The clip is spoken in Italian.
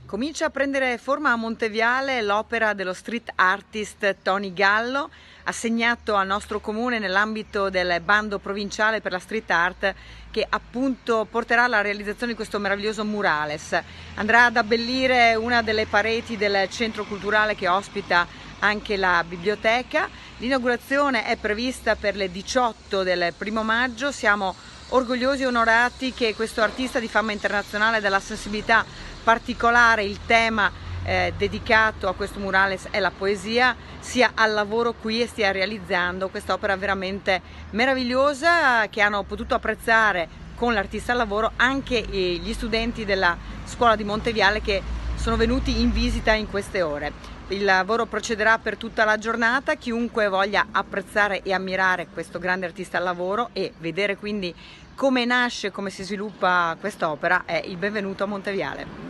Comincia a prendere forma a Monteviale l'opera dello street artist Tony Gallo, assegnato al nostro comune nell'ambito del bando provinciale per la street art, che appunto porterà alla realizzazione di questo meraviglioso murales. Andrà ad abbellire una delle pareti del centro culturale che ospita anche la biblioteca. L'inaugurazione è prevista per le 18 del 1° maggio. Siamo orgogliosi e onorati che questo artista di fama internazionale della sensibilità particolare, il tema dedicato a questo murales è la poesia, sia al lavoro qui e stia realizzando quest'opera veramente meravigliosa che hanno potuto apprezzare con l'artista al lavoro anche gli studenti della scuola di Monteviale che sono venuti in visita in queste ore. Il lavoro procederà per tutta la giornata. Chiunque voglia apprezzare e ammirare questo grande artista al lavoro e vedere quindi come nasce, come si sviluppa quest'opera è il benvenuto a Monteviale.